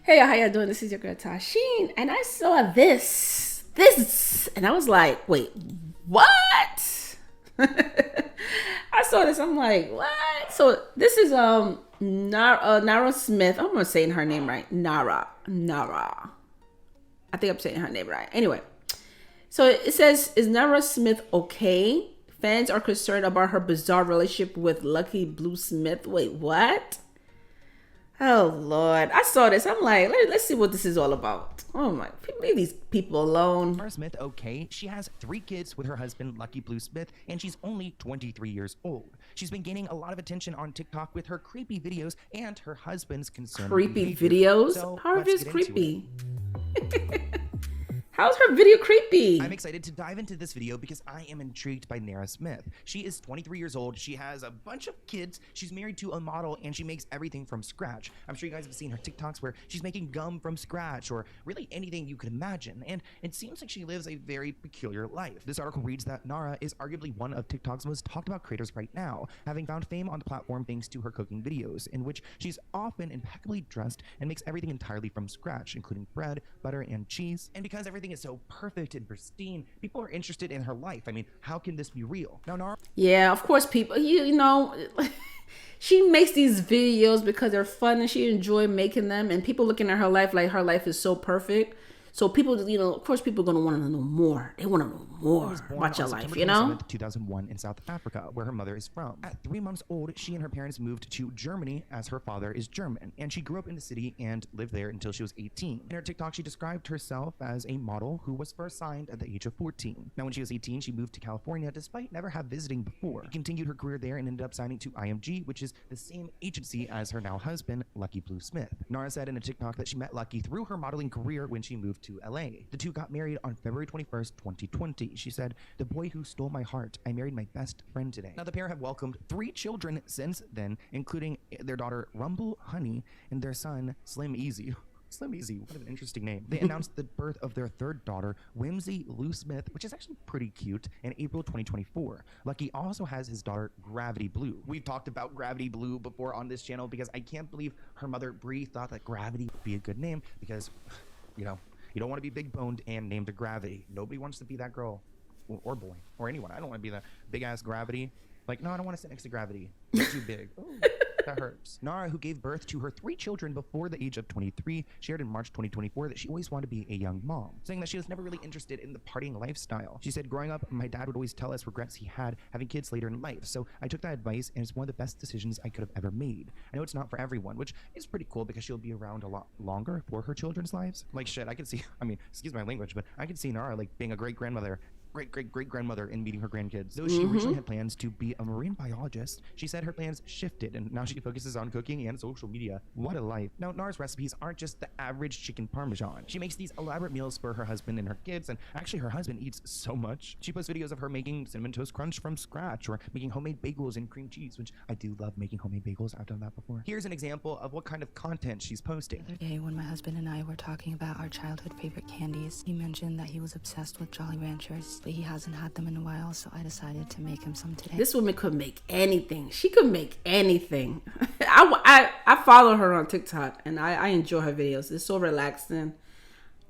Hey, how y'all doing? This is your girl Tashin, and I saw this, and I was like, wait, what? I saw this. I'm like, what? So this is Nara Smith. I'm gonna say her name right. Nara. I think I'm saying her name right. Anyway, so it says, is Nara Smith okay? Fans are concerned about her bizarre relationship with Lucky Blue Smith. Wait, what? Oh Lord, I saw this. I'm like, let's see what this is all about. Oh my, leave these people alone. Nara Smith, okay, she has 3 kids with her husband, Lucky Blue Smith, and she's only 23 years old. She's been gaining a lot of attention on TikTok with her creepy videos and her husband's concerned Creepy behavior. videos? So, How are let's these get into creepy? How's her video creepy? I'm excited to dive into this video because I am intrigued by Nara Smith. She is 23 years old. She has a bunch of kids. She's married to a model and she makes everything from scratch. I'm sure you guys have seen her TikToks where she's making gum from scratch or really anything you could imagine. And it seems like she lives a very peculiar life. This article reads that Nara is arguably one of TikTok's most talked about creators right now, having found fame on the platform thanks to her cooking videos, in which she's often impeccably dressed and makes everything entirely from scratch, including bread, butter, and cheese. And because everything is so perfect and pristine, people are interested in her life. I mean, how can this be real? Now, Nara. Yeah, of course, people. You know, she makes these videos because they're fun and she enjoy making them. And people looking at her life like her life is so perfect. So people, you know, of course, people are gonna want to know more. They want to know more about your life, you know. 2001 in South Africa, where her mother is from. At 3 months old, she and her parents moved to Germany as her father is German, and she grew up in the city and lived there until she was 18. In her TikTok, she described herself as a model who was first signed at the age of 14. Now, when she was 18, she moved to California despite never have visiting before. She continued her career there and ended up signing to IMG, which is the same agency as her now husband, Lucky Blue Smith. Nara said in a TikTok that she met Lucky through her modeling career when she moved to LA. The two got married on February 21st, 2020. She said, "The boy who stole my heart, I married my best friend today." Now, the pair have welcomed 3 children since then, including their daughter Rumble Honey and their son Slim Easy. Slim Easy, what an interesting name. They announced the birth of their 3rd daughter, Whimsy Lou Smith, which is actually pretty cute, in April 2024. Lucky also has his daughter, Gravity Blue. We've talked about Gravity Blue before on this channel because I can't believe her mother, Bree, thought that Gravity would be a good name because, you know, you don't want to be big boned and named a Gravity. Nobody wants to be that girl or boy or anyone. I don't want to be the big ass Gravity. Like, no, I don't want to sit next to Gravity. You're too big. Ooh, that hurts. Nara, who gave birth to her 3 children before the age of 23, shared in March 2024 that she always wanted to be a young mom, saying that she was never really interested in the partying lifestyle. She said, growing up, my dad would always tell us regrets he had having kids later in life, so I took that advice and it's one of the best decisions I could have ever made. I know it's not for everyone, which is pretty cool because she'll be around a lot longer for her children's lives. Like, shit, I could see, I mean, excuse my language, but I could see Nara like being a great-grandmother great-great-great-grandmother and meeting her grandkids. Though she originally had plans to be a marine biologist, she said her plans shifted and now she focuses on cooking and social media. What a life. Now, Nara's recipes aren't just the average chicken parmesan. She makes these elaborate meals for her husband and her kids, and actually her husband eats so much. She posts videos of her making cinnamon toast crunch from scratch or making homemade bagels and cream cheese, which I do love making homemade bagels. I've done that before. Here's an example of what kind of content she's posting. The other day when my husband and I were talking about our childhood favorite candies, he mentioned that he was obsessed with Jolly Ranchers, but he hasn't had them in a while, so I decided to make him some today. This woman could make anything. She could make anything. I follow her on TikTok and I enjoy her videos. It's so relaxing.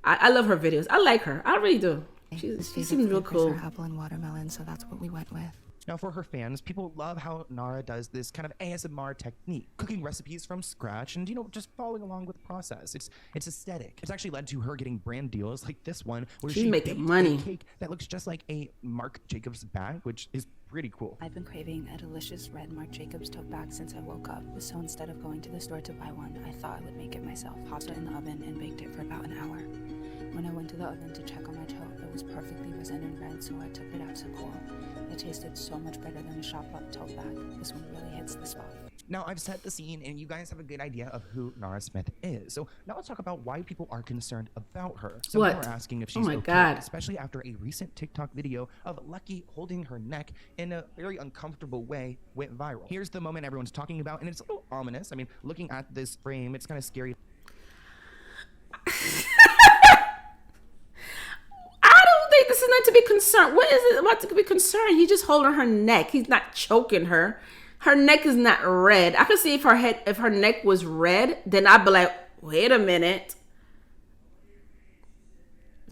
I love her videos. I like her. I really do. She seems real cool. Apple and watermelon, so that's what we went with. Now, for her fans, people love how Nara does this kind of ASMR technique, cooking recipes from scratch and, you know, just following along with the process. It's aesthetic. It's actually led to her getting brand deals like this one, where She's she making baked money. a cake that looks just like a Marc Jacobs bag, which is pretty cool. I've been craving a delicious red Marc Jacobs tote bag since I woke up, so instead of going to the store to buy one, I thought I would make it myself. Popped it in the oven and baked it for about an hour. When I went to the oven to check on my tote, it was perfectly risen and red, so I took it out to cool. It tasted so much better than a shop bought tote bag. This one really hits the spot. Now, I've set the scene and you guys have a good idea of who Nara Smith is. So now let's talk about why people are concerned about her. Some What? people are asking if Oh she's my okay, God. especially after a recent TikTok video of Lucky holding her neck in a very uncomfortable way went viral. Here's the moment everyone's talking about, and it's a little ominous. I mean, looking at this frame, it's kind of scary. This is not to be concerned. What is it about to be concerned? He's just holding her neck. He's not choking her. Her neck is not red. I could see if her neck was red, then I'd be like, wait a minute.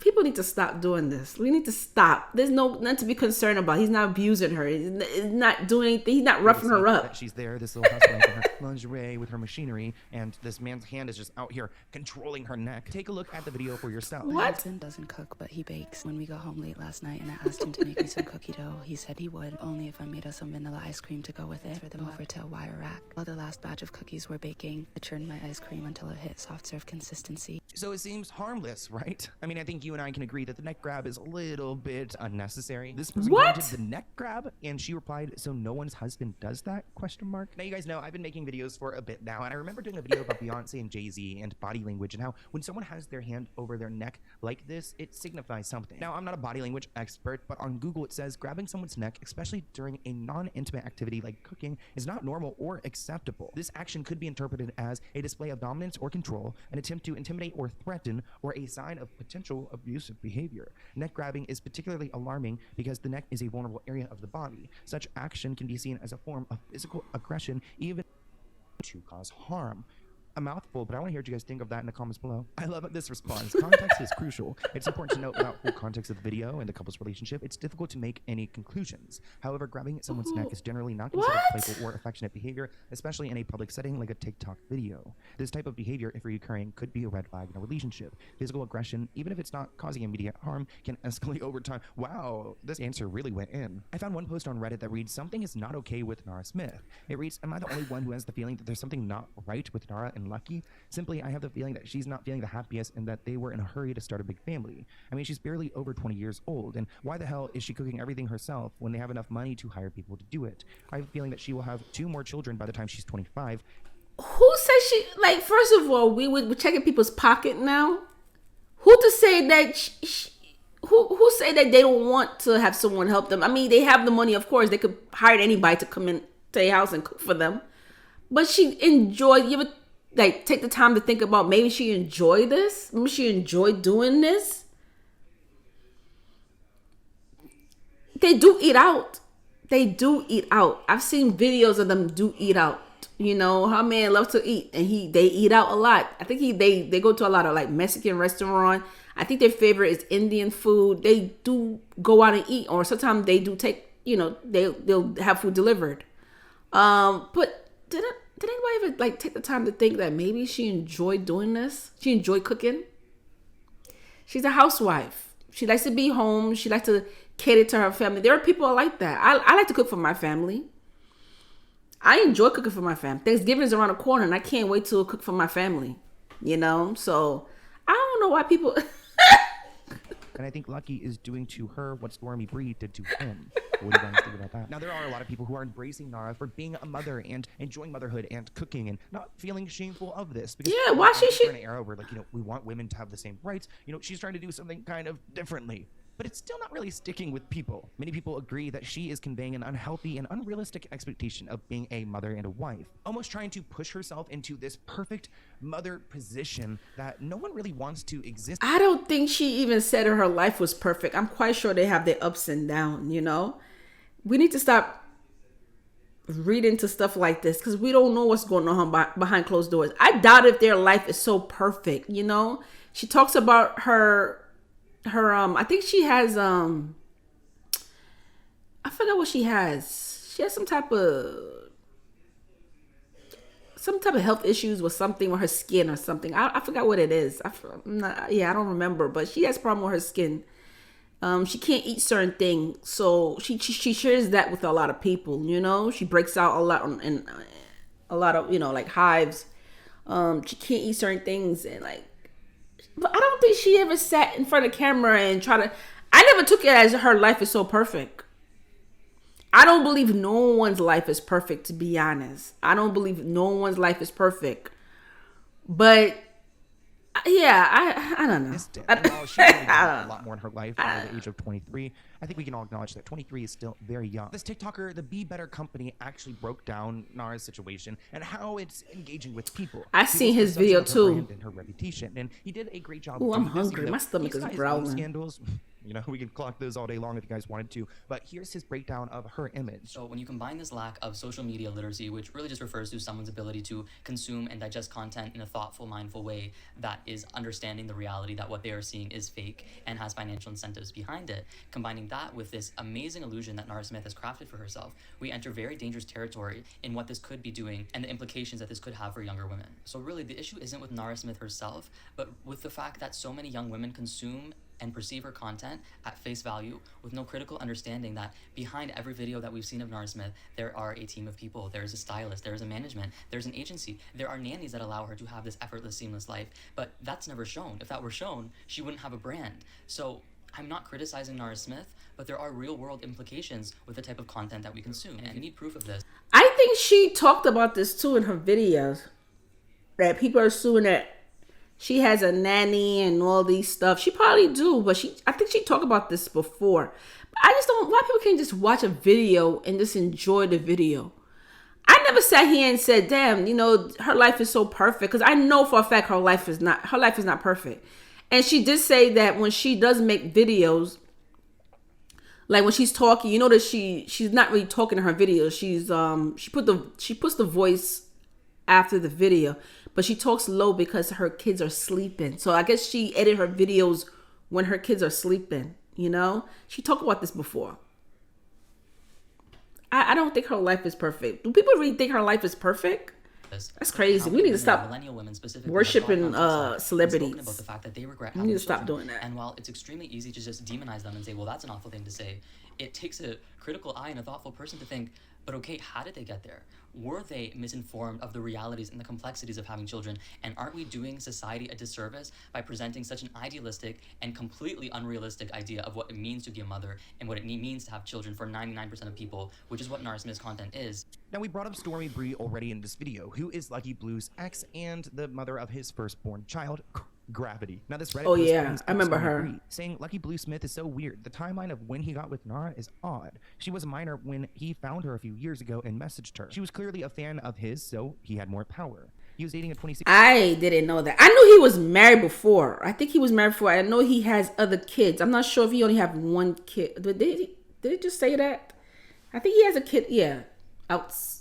People need to stop doing this. We need to stop. There's nothing to be concerned about. He's not abusing her. He's not doing anything. He's not roughing her up. She's there, this little housewife in her lingerie with her machinery, and this man's hand is just out here controlling her neck. Take a look at the video for yourself. My What? husband doesn't cook, but he bakes. When we got home late last night and I asked him to make me some cookie dough, he said he would, only if I made us some vanilla ice cream to go with it. For them over to a wire rack. While the last batch of cookies were baking, I churned my ice cream until it hit soft serve consistency. So it seems harmless, right? I mean, I think you and I can agree that the neck grab is a little bit unnecessary. This person What? wanted the neck grab, and she replied, "So no one's husband does that?" Question mark. Now you guys know I've been making videos for a bit now, and I remember doing a video about Beyonce and Jay-Z and body language and how when someone has their hand over their neck like this, it signifies something. Now I'm not a body language expert, but on Google it says grabbing someone's neck, especially during a non-intimate activity like cooking, is not normal or acceptable. This action could be interpreted as a display of dominance or control, an attempt to intimidate or threaten, or a sign of potential abusive behavior. Neck grabbing is particularly alarming because the neck is a vulnerable area of the body. Such action can be seen as a form of physical aggression, even to cause harm. A mouthful, but I want to hear what you guys think of that in the comments below. I love this response. Context is crucial. It's important to note without full context of the video and the couple's relationship, it's difficult to make any conclusions. However, grabbing someone's neck is generally not considered What? playful or affectionate behavior, especially in a public setting like a TikTok video. This type of behavior, if reoccurring, could be a red flag in a relationship. Physical aggression, even if it's not causing immediate harm, can escalate over time. Wow, this answer really went in. I found one post on Reddit that reads, "Something is not okay with Nara Smith." It reads, "Am I the only one who has the feeling that there's something not right with Nara and Lucky? Simply, I have the feeling that she's not feeling the happiest and that they were in a hurry to start a big family. I mean, she's barely over 20 years old, and why the hell is she cooking everything herself when they have enough money to hire people to do it? I have a feeling that she will have 2 more children by the time she's 25. Who says she, like, first of all, we're checking people's pocket now. Who to say that who say that they don't want to have someone help them? I mean, they have the money, of course. They could hire anybody to come in to their house and cook for them. But she enjoyed, you ever like take the time to think about maybe she enjoyed this? Maybe she enjoyed doing this? They do eat out. They do eat out. I've seen videos of them do eat out. You know, her man loves to eat, and they eat out a lot. I think they go to a lot of like Mexican restaurant. I think their favorite is Indian food. They do go out and eat, or sometimes they do take, you know, they'll have food delivered. But did anybody ever like take the time to think that maybe she enjoyed doing this? She enjoyed cooking. She's a housewife. She likes to be home. She likes to cater to her family. There are people like that. I like to cook for my family. I enjoy cooking for my family. Thanksgiving is around the corner, and I can't wait to cook for my family. You know, so I don't know why people. And I think Lucky is doing to her what Stormy Bree did to him. What do you guys think about that? Now, there are a lot of people who are embracing Nara for being a mother and enjoying motherhood and cooking and not feeling shameful of this. Because Yeah, why she in an era where, like, you know, we want women to have the same rights. You know, she's trying to do something kind of differently. But it's still not really sticking with people. Many people agree that she is conveying an unhealthy and unrealistic expectation of being a mother and a wife, almost trying to push herself into this perfect mother position that no one really wants to exist. I don't think she even said her life was perfect. I'm quite sure they have their ups and downs, you know? We need to stop reading into stuff like this because we don't know what's going on behind closed doors. I doubt if their life is so perfect, you know? She talks about her I think she has I forgot what she has. She has some type of health issues with something with her skin or something. I forgot what it is. I don't remember, but she has a problem with her skin. She can't eat certain things, so she shares that with a lot of people. You know, she breaks out a lot in a lot of, you know, like hives. She can't eat certain things, and like, but I don't think she ever sat in front of the camera and I never took it as her life is so perfect. I don't believe no one's life is perfect, to be honest. I don't believe no one's life is perfect. But yeah, I don't know. While she's really done a lot more in her life by the age of 23, I think we can all acknowledge that 23 is still very young. This TikToker, the Be Better company, actually broke down Nara's situation and how it's engaging with people. I seen his video too. And her reputation, and he did a great job. Oh, I'm hungry. My stomach is growling. Scandals. You know, we could clock those all day long if you guys wanted to, but here's his breakdown of her image. So when you combine this lack of social media literacy, which really just refers to someone's ability to consume and digest content in a thoughtful, mindful way that is understanding the reality that what they are seeing is fake and has financial incentives behind it, combining that with this amazing illusion that Nara Smith has crafted for herself, we enter very dangerous territory in what this could be doing and the implications that this could have for younger women. So really, the issue isn't with Nara Smith herself, but with the fact that so many young women consume and perceive her content at face value with no critical understanding that behind every video that we've seen of Nara Smith, there are a team of people. There's a stylist, there's a management, there's an agency, there are nannies that allow her to have this effortless, seamless life, but that's never shown. If that were shown, she wouldn't have a brand. So I'm not criticizing Nara Smith, but there are real world implications with the type of content that we consume, and we need proof of this. I think she talked about this too in her videos, that people are assuming that she has a nanny and all these stuff. She probably do, but I think she talked about this before. But I just don't, why people can't just watch a video and just enjoy the video. I never sat here and said, damn, you know, her life is so perfect. Because I know for a fact her life is not perfect. And she did say that when she does make videos, like when she's talking, you know that she's not really talking in her videos. She puts the voice after the video, but she talks low because her kids are sleeping. So I guess she edit her videos when her kids are sleeping, you know? She talked about this before. I don't think her life is perfect. Do people really think her life is perfect? That's crazy. We need to stop worshiping celebrities. About the fact that they regret we need to stop doing that. And while it's extremely easy to just demonize them and say, well, that's an awful thing to say, it takes a critical eye and a thoughtful person to think, but okay, how did they get there? Were they misinformed of the realities and the complexities of having children? And aren't we doing society a disservice by presenting such an idealistic and completely unrealistic idea of what it means to be a mother and what it means to have children for 99% of people, which is what Nara Smith's content is? Now, we brought up Stormy Bree already in this video, who is Lucky Blue's ex and the mother of his firstborn child, Gravity. Now, this Reddit post brings I remember Stormy her Bree, saying Lucky Blue Smith is so weird. The timeline of when he got with Nara is odd. She was a minor when he found her a few years ago and messaged her. She was clearly a fan of his, so he had more power. He was dating a 26. I didn't know that. I knew he was married before. I think he was married before. I know he has other kids. I'm not sure if he only have one kid. Did it just say that? I think he has a kid. Yeah.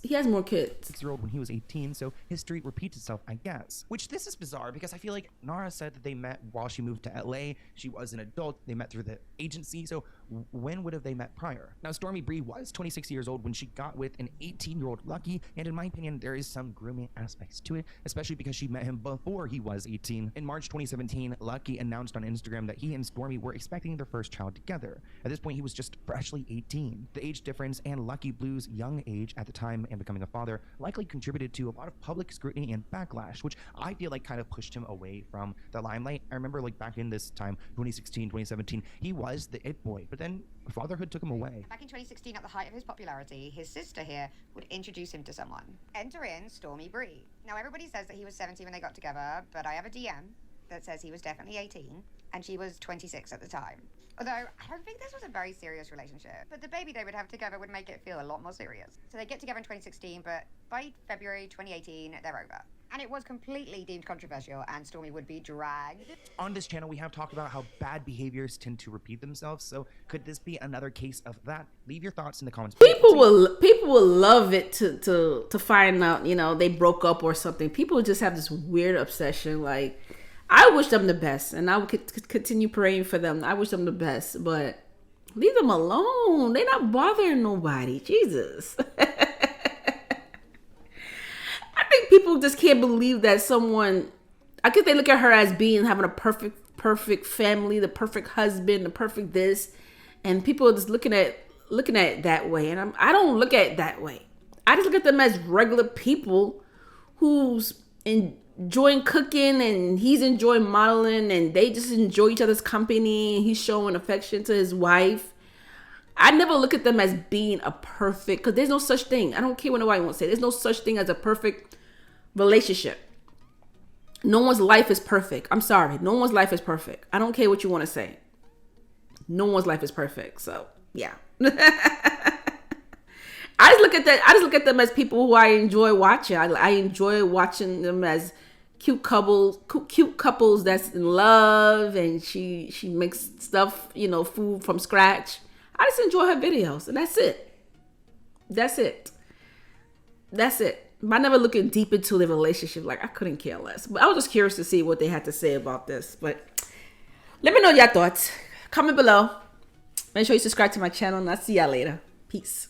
He has more kids. 6-year-old when he was 18, so history repeats itself, I guess. Which this is bizarre because I feel like Nara said that they met while she moved to LA. She was an adult. They met through the agency. So when would have they met prior? Now, Stormy Bree was 26 years old when she got with an 18-year-old Lucky, and in my opinion, there is some grooming aspects to it, especially because she met him before he was 18. In March 2017, Lucky announced on Instagram that he and Stormy were expecting their first child together. At this point, he was just freshly 18. The age difference and Lucky Blue's young age at the time and becoming a father likely contributed to a lot of public scrutiny and backlash, which I feel like kind of pushed him away from the limelight. I remember like back in this time, 2016, 2017, he was the it boy, but then fatherhood took him away. Back in 2016, at the height of his popularity, his sister here would introduce him to someone. Enter in Stormy Bree. Now everybody says that he was 17 when they got together, but I have a DM that says he was definitely 18 and she was 26 at the time. Although, I don't think this was a very serious relationship, but the baby they would have together would make it feel a lot more serious. So they get together in 2016, but by February 2018, they're over. And it was completely deemed controversial, and Stormy would be dragged. On this channel, we have talked about how bad behaviors tend to repeat themselves, so could this be another case of that? Leave your thoughts in the comments. People will love it to find out, you know, they broke up or something. People just have this weird obsession, like, I wish them the best, and I would continue praying for them. I wish them the best, but leave them alone. They're not bothering nobody. Jesus. I think people just can't believe that someone, I guess they look at her as having a perfect family, the perfect husband, the perfect this, and people are just looking at it that way. And I don't look at it that way. I just look at them as regular people who's enjoying cooking and he's enjoying modeling and they just enjoy each other's company and he's showing affection to his wife. I never look at them as being a perfect, because there's no such thing. I don't care what nobody wants to say. There's no such thing as a perfect relationship. No one's life is perfect. I'm sorry. No one's life is perfect. I don't care what you want to say. No one's life is perfect. So yeah. I just look at them as people who I enjoy watching. I enjoy watching them as cute couples that's in love, and she makes stuff, food from scratch. I just enjoy her videos, and that's it. I never looking deep into the relationship. Like, I couldn't care less. But I was just curious to see what they had to say about this. But let me know your thoughts. Comment below. Make sure you subscribe to my channel, and I'll see y'all later. Peace.